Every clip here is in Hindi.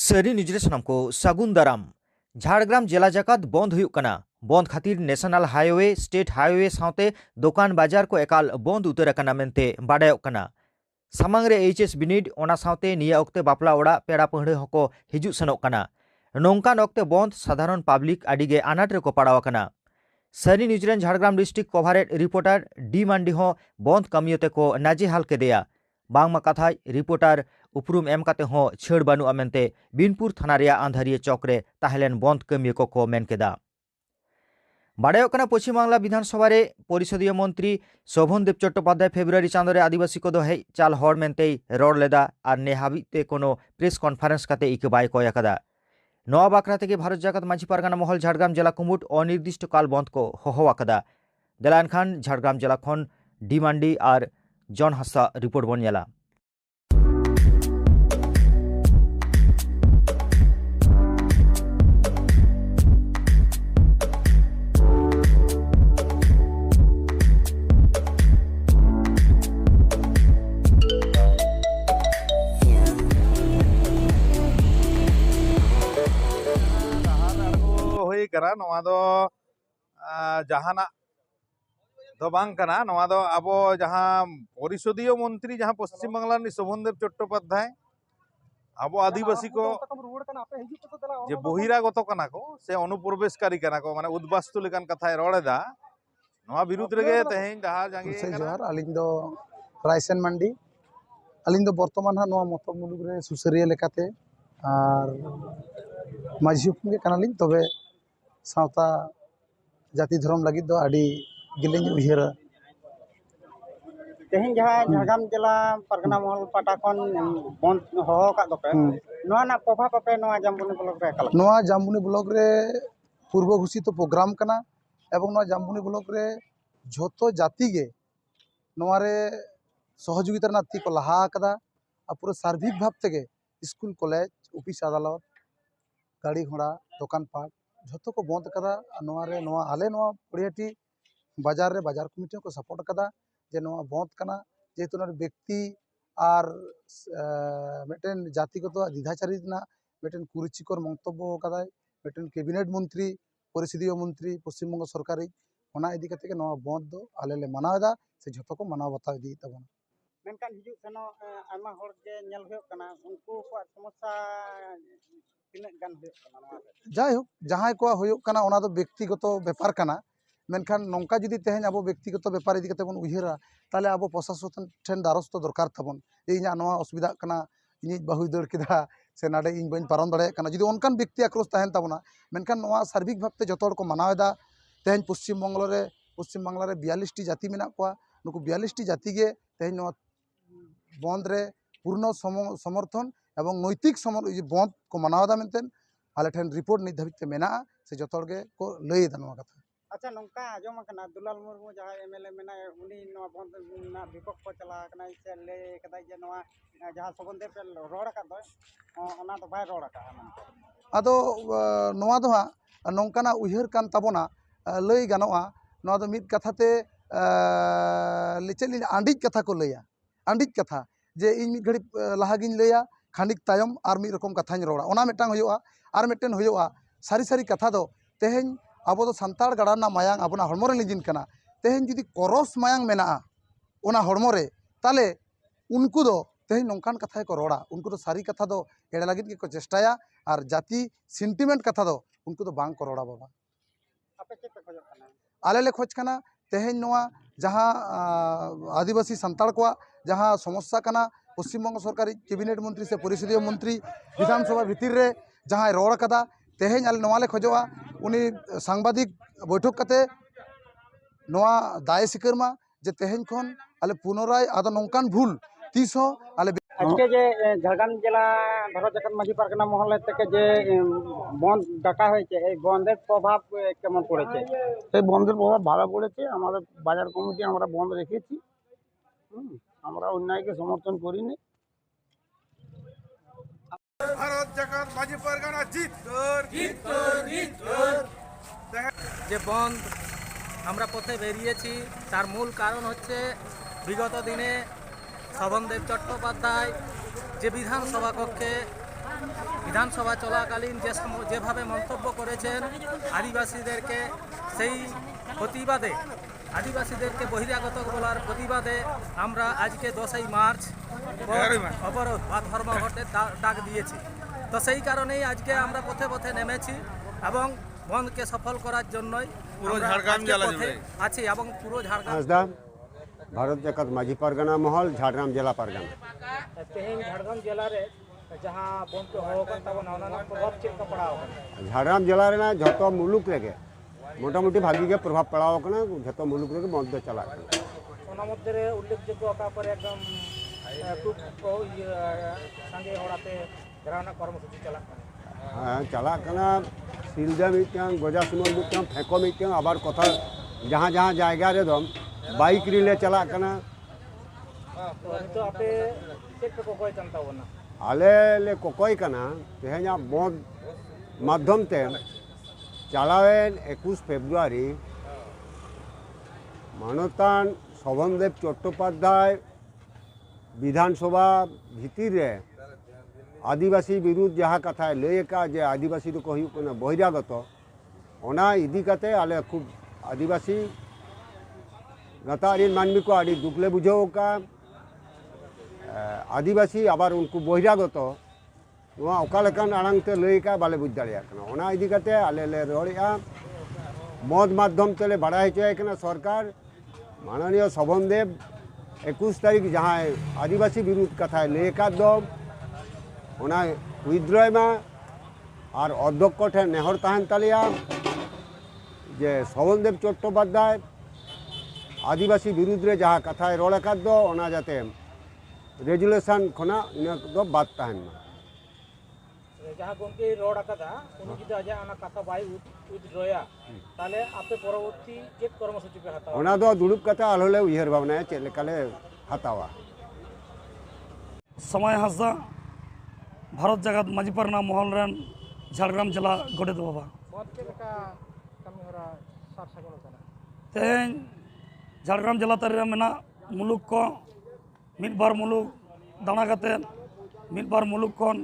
सरी निजरे सनम को सागुन दाराम झाड़ग्राम जिला जाकात बंद हुई कना। बंद खातिर नेशनल हाईवे स्टेट हाईवे साथे दुकान बाजार को एकाल बंद उतर कना मेनते बाडायोग कना। सामांग रे एचएस बिनिड ओना साथे निया ओक्ते बापला ओड़ा पेड़ा पहड़े हको हिजु सनोग कना। नोंकान ओक्ते बंद साधारण पब्लिक आडिगे आनाट रेको पड़ाव कना। सरी निजरेन झाड़ग्राम डिस्ट्रिक्ट कभारेट रिपोर्टर डी मांडी हो बंद कमियोते को नाजेहाल केदेया। बांगमा कथाय रिपोर्टर उपरूम एम काते हो छेड़ बानुआ मेनते बिनपुर थाना रेया आंधारिया चौकरे ताहेलेन बंद कमियो को मेन केदा। बाडायोग कना पश्चिम बांगला विधानसभा रे परिषदीय मंत्री शोभनदेव चट्टोपाध्याय फेब्रुआरी चांदोरे आदिवासी को हेज चाल हर मेनते रड़ लेदा आर ने हाबिते कोनो प्रेस कन्फारेंस काते इके बाय कय आकादा। नवा बाकरा थेके भारत जाकात माझी पारगाना महल झाड़ग्राम जिला कुमुट अनिर्दिष्ट काल बंद को हहो आकादा। देलान खान झाड़ग्राम जिला खन डी मांडी आर जॉन हासा रिपोर्ट बन नेला। करा नवा दो जहाना दो बांग कना नवा दो आबो जहां परिषदीय मंत्री जहां पश्चिम बांगला शोभनदेव चट्टोपाध्याय आबो आदिवासी को जे बहिरागत कना को से अनुप्रवेशकारी कना को माने उद्बास्तु लेकान कथाय रड़ेदा नवा विरुद्ध रेगे तेहेन जहां जांगे जोहार अलिंग दो रायसेन मंडी अलिंग दो वर्तमान हा नवा मत मुलुग रे सुसरिया लेकाते आर माझी हुकुम के कनालिंग तबे सावता जाति धर्म लगी दो आडी गिलिंग उहिरा तेहिं जहां झाड़ग्राम जिला परगना महल पाटा खन बंद होहो का दोपे नोआ ना प्रभाव पे नोआ जामबुनी ब्लॉक रे कल नोआ जामबुनी ब्लॉक रे पूर्व घोषित प्रोग्राम कना एवं नोआ जामबुनी ब्लॉक रे झोतो जाति गे नोआ रे सहयोगिता नाती को लहा कदा आ पूरा सार्विक भाव तेगे स्कूल कॉलेज ऑफिस अदालत गाड़ी घोड़ा दुकान पाट झोतो को बंद कदा। नोआ रे नोआ आले नोआ पड़ियाटी बाजार रे बाजार कमिटी को सपोर्ट कदा जे नोआ बंद कना जेहेतु व्यक्ति आर मेटेन जातिगत द्विधाचारी मेटेन कुरुचिकर मंतव्य कदाय मेटेन कैबिनेट मंत्री परिषदीय मंत्री पश्चिम बंग सरकारी ओना इदी कते के नोआ बंद दो आले ले मनावदा से झोतो को मनाव बताव दी तबन मेनकान हिजु सनो आमा होड़ जे नेल होय कना उनको को समस्या तीन गान होय कना नोआ जाय हो जहां को होय कना ओना दो व्यक्तिगत व्यापार कना मेनखान नौका जुदी तेहेन अब व्यक्तिगत व्यापार इदी कते बन उहिरा ताले अब प्रशासन ठेन दारस्थ दरकार तबन इना नोआ असुविधा कना इनि बहु दर केदा से नाडे इन बन पारन दड़े कना जुदी ओनकान व्यक्ति आक्रोश तहन तबना मेनखान नोआ सार्विक भावते जतोड़ को मनावेदा तेहेन पश्चिम बांगला रे 42 टी जाति मेना कोआ नुकु 42 टी जाति गे तेहेन नोआ बंद रे पूर्ण समर्थन एवं नैतिक बंद को मनावदा मेनतेन आले ठेन रिपोर्ट नित धाबिते मेना से जतोड़ गे को लैदा नोआ कथा। अच्छा नौका आजम कना दुलाल मुर्मू जहां एमएलए मेना उनी नोआ बंद ना विपक्ष को चला कना से ले कदा जे नोआ जहां शोभनदेव पे रोड का दो ओना तो बाय रोड का आदो नोआ दो हा नौकाना उहिर कान ताबोना लई गानोआ नोआ दो मिद कथाते लिचेली आंडिज कथा को लैया आंडिज कथा जे इन मिद घड़ी लाहागिन लैया खानिक तायम आर मिद रकम कथाñ रोड़ा ओना मिटांग होयोआ आर मिटेन होयोआ सारी सारी कथा दो तेहेन आबो दो संताड़ गाड़ा मायांग आबोना हड़मो रे लिजिन कना तेहेन जुदी करस मायांग मेना ओना हड़मो रे ताले उनको दो तेहेन नौकान कथा को रोड़ा उनको दो सारी कथा दो एड़े लगित के को चेष्टाया आर जाति सेंटिमेंट कथा दो उनको दो बांग को रोड़ा बाबा आपे के पे खोज कना आले ले खोज कना तेहेन नोआ जहां आदिवासी संताड़ को जहां समस्या कना पश्चिम बंग सरकारी कैबिनेट मंत्री से परिषदीय मंत्री विधानसभा भितर रे जहां रोड़ कदा तेहेन आले नोआ ले खोजवा उनी सांबादिक बैठक कते नोआ दाय सिकरमा जे तेहेन खन आले पुनराय आदो नौकान भूल तीस हो आले আজকে যে ঝাড়গ্রাম জেলা ভারত জাকাত মাঝি পারগানা মহল থেকে যে বন্ধ ডাকা হয়েছে এই বন্ধের প্রভাব কেমন পড়েছে? এই বন্ধের প্রভাব ভালো পড়েছে। আমাদের বাজার কমিটি আমরা বন্ধ রেখেছি, আমরা অন্যায়কে সমর্থন করিনি। भारत जाकात माझी पारगाना जीत कर যে বন্ধ আমরা পথে বেরিয়েছি তার মূল কারণ হচ্ছে বিগত দিনে শোভনদেব চট্টোপাধ্যায় যে বিধানসভা কক্ষে বিধানসভা চলাকালীন যেভাবে মন্তব্য করেছেন আদিবাসীদেরকে, সেই প্রতিবাদে, আদিবাসীদেরকে বহিরাগত বলার প্রতিবাদে আমরা আজকে 10ই মার্চ অবরোধ বা ধর্মঘটের ডাক দিয়েছি। তো সেই কারণেই আজকে আমরা পথে পথে নেমেছি এবং বন্ধকে সফল করার জন্যই পুরো ঝাড়গ্রাম জেলা আছি এবং পুরো ঝাড়গ্রাম ভারত জাকাত মাঝি পারগানা মহল ঝাড়গ্রাম জেলা পারগানা তেহেñ ঝাড়গ্রাম জেলার जहाँ बंद के होकन तबन ओना प्रभाव चेक का पड़ाव ঝাড়গ্রাম জেলা रे जो मुलुक रे मोटामुटी भागी के प्रभाव पड़ाव जो मुलुक रे बंद चला ओना मध्य रे उल्लेखযোগ্য का पर एकदम खूब संगे होड़ाते ग्राहना कर्मसूची चला हाँ चला सिलदा मिटन गजा सुमल मिटन फेको मिटन आबार कथा जहाँ जहाँ जायगा रे दम बाइक रिले चला तो आपे चेक को कोई चिंता होना आले ले कोकोई तेहें बंद माध्यम ते चलावेन 21 फेब्रुआरी मानवतान शोभनदेव चट्टोपाध्याय विधानसभा भितर रे आदिवासी विरुद्ध जहाँ कथा लैका जे आदिवासी तो बहिरागत ओना इदी कते आले खूब आदिवासी गतारी मानवी को आड़ी दुखले बुझाव का आदिवासी आबार उनको बहिरागत आड़ांगते लैका बाले बुझ दाड़ा इदी कते आले ले रड़िया मद माध्यम तेले बाड़ा होचोना सरकार माननीय शोभनदेव 21 तारीख जहाँ आदिवासी विरुद्ध कथा लैका दम विद्रोह में और अध्यक्ष ठे नेहर तहन तालिया जे शोभनदेव चट्टोपाध्याय आदिवासी विरुद्ध रे जहाँ कथा रड़का दो जाते रेजुलेशन खना दो बात तहन जहाँ गमके रड़ आकादा उनी जुदी आजा अना कथा बाय उद्रोया ताले आपे परवर्ती चेक कर्मसूची पे हतावा ओना दो दुड़ुब कथा आलोले उयहर भावना चेक लेकाले हतावा समय हासदा भारत जगत माजी पारगाना महल रेन झाड़ग्राम जिला गोडेत बाबा तेहेñ झाड़ग्राम जिला तारी मेना मुलुक को मिद बार मुलुक दाना कते मिद बार मुलुक खन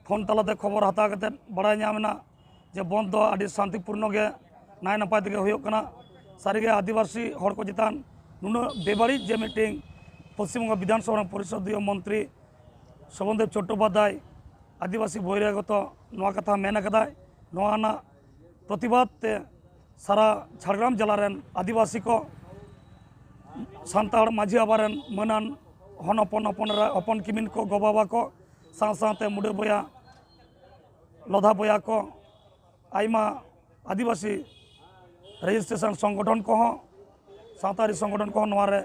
फोन तलाते खबर हता कते बड़ाय नामेना जे बंद दो आदि शांतिपूर्ण गे नाय नपाय तेगे हुयुग कना सारिगे आदिवासी हर को चितान नुना बेबाड़ी जे मीटिंग पश्चिम बंग विधानसभा परिषदीय मंत्री शोभनदेव चट्टोपाध्याय आदिवासी बहिरागत नवा कथा मेन कदाय नवाना प्रतिबाद ते सारा झाड़ग्राम जिला रेन आदिवासी को सान्ताड़ माझी आबारेन मनान हन हपन किमिन को गो बाबा को साथ मुडे बया लधा बया को आयमा आदिवासी रजिस्ट्रेशन संगठन को सावतारी संगठन को नवारे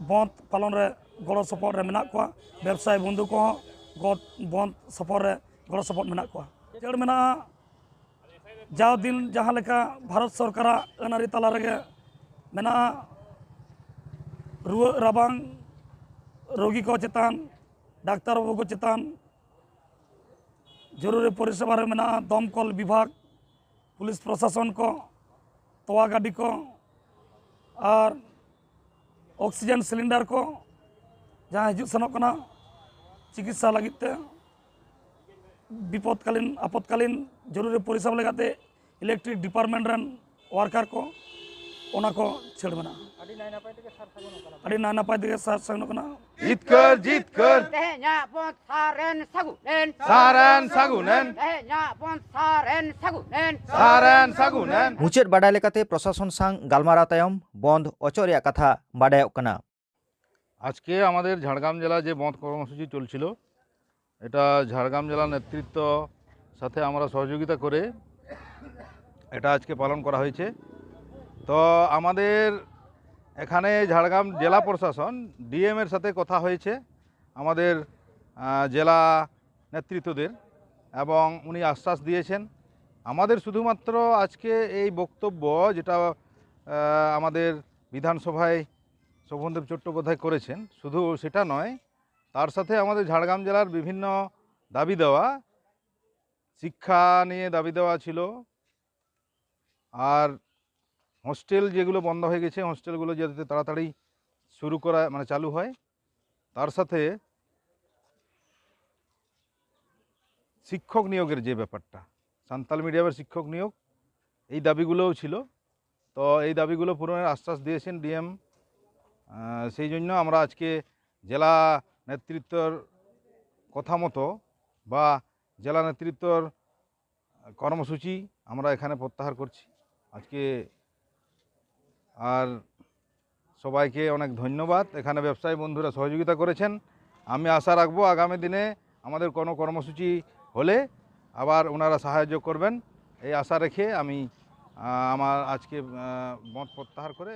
बंद पालन रे गड़ो सपोर्ट रे मेना को व्यवसाय बंधु को बंद सपोर्ट रे गड़ो सपोर्ट मेना को चेड़ मेना जाव दिन जहाँ लेका भारत सरकार अनारी तला रेगे मेना रुआ राबांग रोगी को चेतान डाक्तर बाबू को चेतान जरूरी परिसेवा रे मेना दमकल विभाग पुलिस प्रशासन को तोवा गाड़ी को और ऑक्सीजन सिलिंडर को जहाँ हजू सेनों चिकित्सा लगिते विपदकालीन आपतकालीन जरूरी परिसेवा लगाते इलेक्ट्रिक डिपार्टमेंट रेन वर्कर को ओना को छेड़ मेना अड़ी नाय नापाय तेगे सार सागनो कना जीत कर तेहेña बंद सारेन सागुनेन तेहेña बंद सारेन सागुनेन मुचाद बाडाय लेकाते प्रशासन सांग गालमाराव तायम बंद अचो रेया कथा बाडायोग कना। আজকে আমাদের ঝাড়গ্রাম জেলা যে বন্ধ কর্মসূচি চলছিল এটা ঝাড়গ্রাম জেলা নেতৃত্ব সাথে আমরা সহযোগিতা করে এটা আজকে পালন করা হয়েছে। তো আমাদের এখানে ঝাড়গ্রাম জেলা প্রশাসন ডিএম এর সাথে কথা হয়েছে আমাদের জেলা নেতৃত্বদের এবং উনি আশ্বাস দিয়েছেন আমাদের শুধুমাত্র আজকে এই বক্তব্য যেটা আমাদের বিধানসভায় শোভনদেব চট্টোপাধ্যায় করেছেন শুধু সেটা নয় তার সাথে আমাদের ঝাড়গ্রাম জেলার বিভিন্ন দাবি দেওয়া শিক্ষা নিয়ে দাবি দেওয়া ছিল আর হোস্টেল যেগুলো বন্ধ হয়ে গেছে হোস্টেলগুলো যাতে তাড়াতাড়ি শুরু করা মানে চালু হয় তার সাথে শিক্ষক নিয়োগের যে ব্যাপারটা, সান্তাল মিডিয়ামের শিক্ষক নিয়োগ, এই দাবিগুলোও ছিল। তো এই দাবিগুলো পূরণের আশ্বাস দিয়েছেন ডিএম। সেই জন্য আমরা আজকে জেলা নেতৃত্বর কথা মতো বা জেলা নেতৃত্বর কর্মসূচি আমরা এখানে প্রত্যাহার করছি আজকে। আর সবাইকে অনেক ধন্যবাদ, এখানে ব্যবসায়ী বন্ধুরা সহযোগিতা করেছেন। আমি আশা রাখবো আগামী দিনে আমাদের কোনো কর্মসূচি হলে আবার ওনারা সাহায্য করবেন, এই আশা রেখে আমি আমার আজকে মত প্রত্যাহার করে